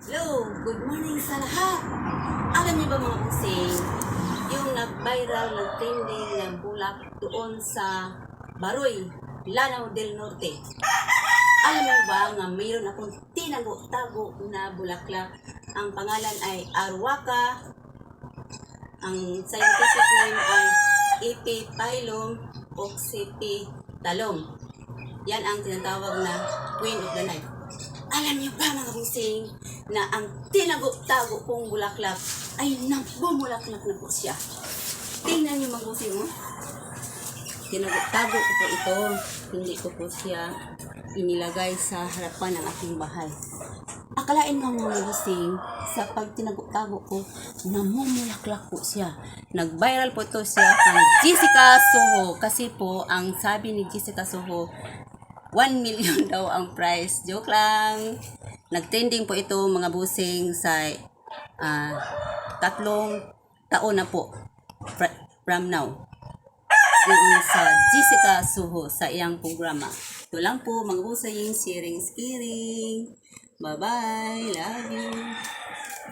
Hello, good morning sa lahat. Alam niyo ba mga kusing, yung nag-viral, nag-trending, nag-bulak doon sa Baroy, Lanao del Norte. Alam niyo ba nga mayroon akong tinago-tago na bulaklak. Ang pangalan ay Arwaka. Ang scientific name ay Epiphyllum oxypetalum. Yan ang tinatawag na Queen of the Night. Alam niyo ba mga busing na ang tinago-tago kong bulaklak ay nagbumulaklak na po siya. Tingnan niyo mga busing, oh. Tinago-tago ko po ito. Hindi ko po siya inilagay sa harapan ng aking bahay. Akalain mo mga busing, sa pag tinago-tago ko, namumulaklak po siya. Nag-viral po ito siya kay Jessica Soho. Kasi po, ang sabi ni Jessica Soho, 1 million daw ang price. Joke lang. Nag-trending po ito mga busing sa 3 taon na po from now. Doon sa Jessica Soho sa iyang programa. Ito lang po mga busing, sharing is caring. Bye-bye. Love you.